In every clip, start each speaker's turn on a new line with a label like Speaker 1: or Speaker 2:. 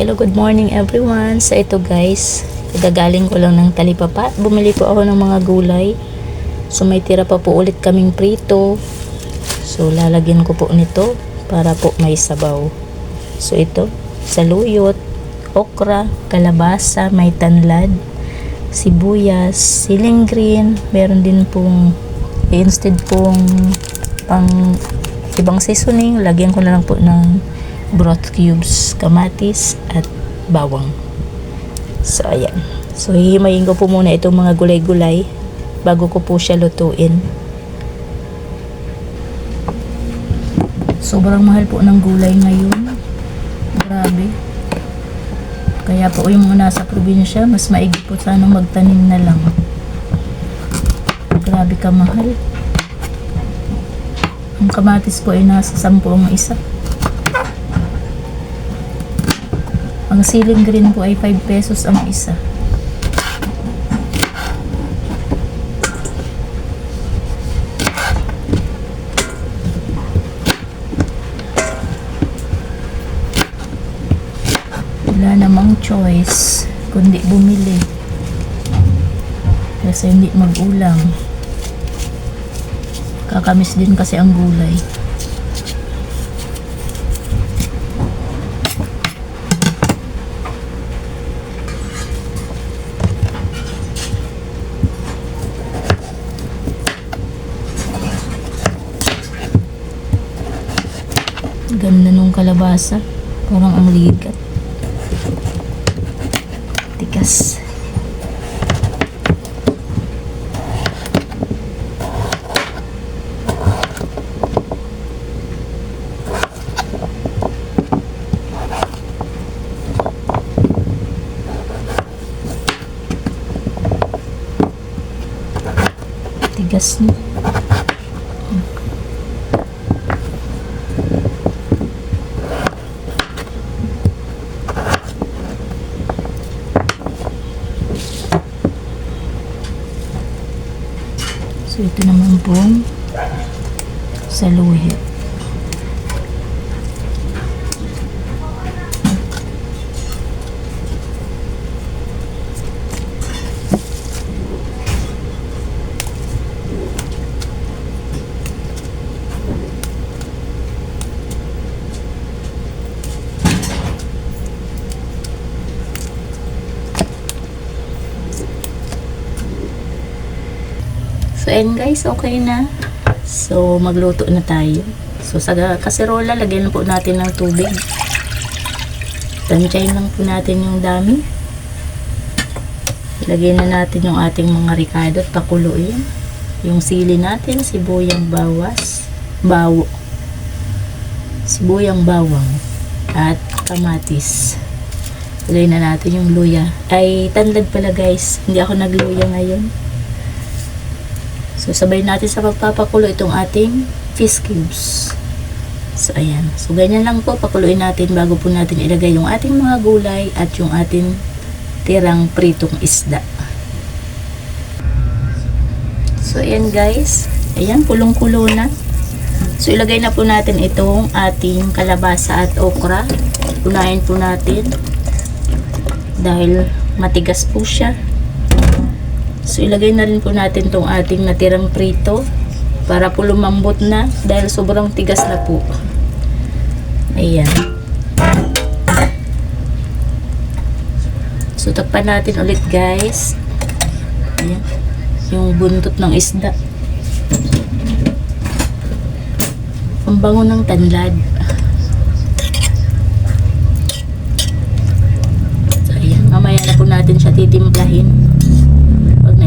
Speaker 1: Hello, good morning everyone. So ito guys, gagaling ko lang ng talipapa. Bumili po ako ng mga gulay. So may tira pa po ulit kaming prito. So lalagyan ko po nito para po may sabaw. So ito, saluyot, okra, kalabasa, may tanlad, sibuyas, siling green. Meron din pong instead pong pang ibang seasoning, lagyan ko na lang po ng broth cubes, kamatis at bawang. So ayan, so hihimayin ko po muna itong mga gulay-gulay bago ko po siya lutuin. Sobrang mahal po ng gulay ngayon, grabe. Kaya po yung mga nasa probinsya, mas maigi po sana magtanim na lang. Grabe ka mahal. Ang kamatis po ay nasa 10 ang isa. Ang siling green po ay 5 pesos ang isa. Wala namang choice kundi bumili kasi hindi mag-ulam. Kakamis din kasi ang gulay. Ganda nung kalabasa, parang ang ligat, tigas. Tigas niya. So ito naman pong saluyot. So ayan guys, okay na. So magluto na tayo. So sa kaserola, lagyan na po natin ng tubig. Tansyahin lang po natin yung dami. Lagyan na natin yung ating mga ricado at pakuluin. Yung sili natin, sibuyang sibuyang bawang at kamatis. Lagyan na natin yung luya. Ay tanlad pala guys, hindi ako nagluya ngayon. So, sabay natin sa pagpapakulo itong ating fish cubes. So, ayan. So, ganyan lang po. Pakuluin natin bago po natin ilagay yung ating mga gulay at yung ating tirang pritong isda. So, ayan guys. Ayan, kulong-kulo na. So, ilagay na po natin itong ating kalabasa at okra. Unahin po natin dahil matigas po siya. So, ilagay na rin po natin itong ating natirang prito para po lumambot na dahil sobrang tigas na po. Ayan. So, takpan natin ulit guys. Ayan. Yung buntot ng isda. Ang bango ng tanlad. So, ayan. Mamaya na po natin siya titimplahin.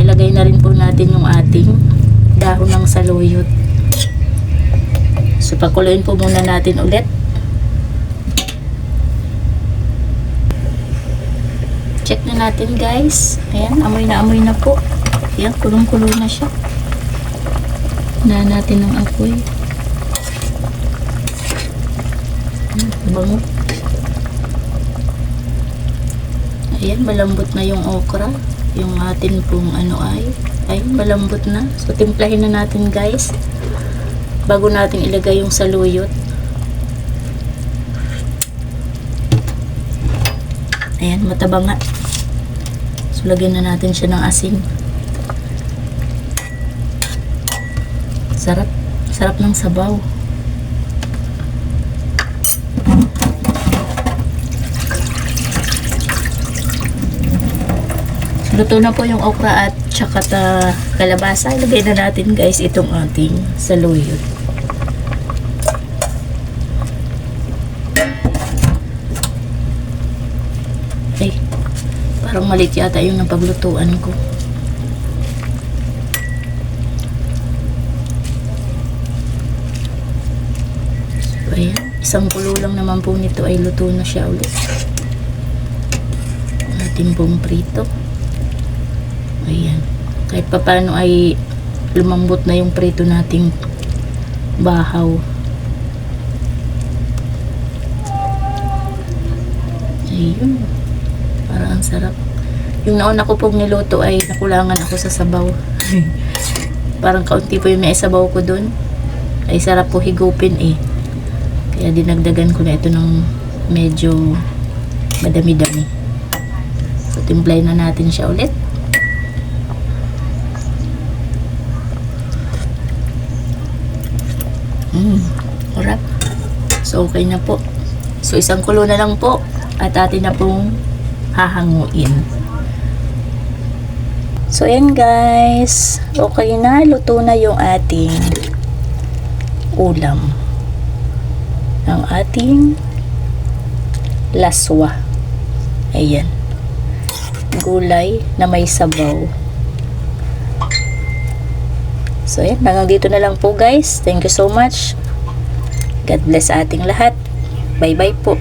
Speaker 1: Ilagay na rin po natin yung ating dahon ng saluyot. So, pakuluin po muna natin ulit. Check na natin guys. Ayan, amoy na po. Ayan, kulong-kulo na siya. Na natin ng apoy. Bango. Ayan, malambot na yung okra. Yung atin pong ay malambot na. So, timplahin na natin guys bago natin ilagay yung saluyot. Ayan, mataba nga. So, lagyan na natin siya ng asin. Sarap. Sarap ng sabaw. So, luto na po yung okra at tsaka kalabasa. Ilagay na natin guys itong ating saluyot. Ay, parang malit yata yung napaglutuan ko. So, ayan. Isang kulo lang naman po nito ay luto na siya ulit. Ating pong prito. Ayan. Kahit papano ay lumambot na yung prito nating bahaw. Ayun. Parang ang sarap. Yung nauna ko pong niluto ay nakulangan ako sa sabaw. Parang kaunti po yung may sabaw ko dun. Ay sarap po higupin eh. Kaya dinagdagan ko na ito ng medyo madami-dami. So timplay na natin siya ulit. Harap. So okay na po. So isang kulo na lang po at atin na pong hahanguin. So ayan guys, okay na, luto na yung ating ulam. Ang ating laswa. Ayan. Gulay na may sabaw. So ayan, hanggang dito na lang po guys. Thank you so much. God bless ating lahat. Bye bye po.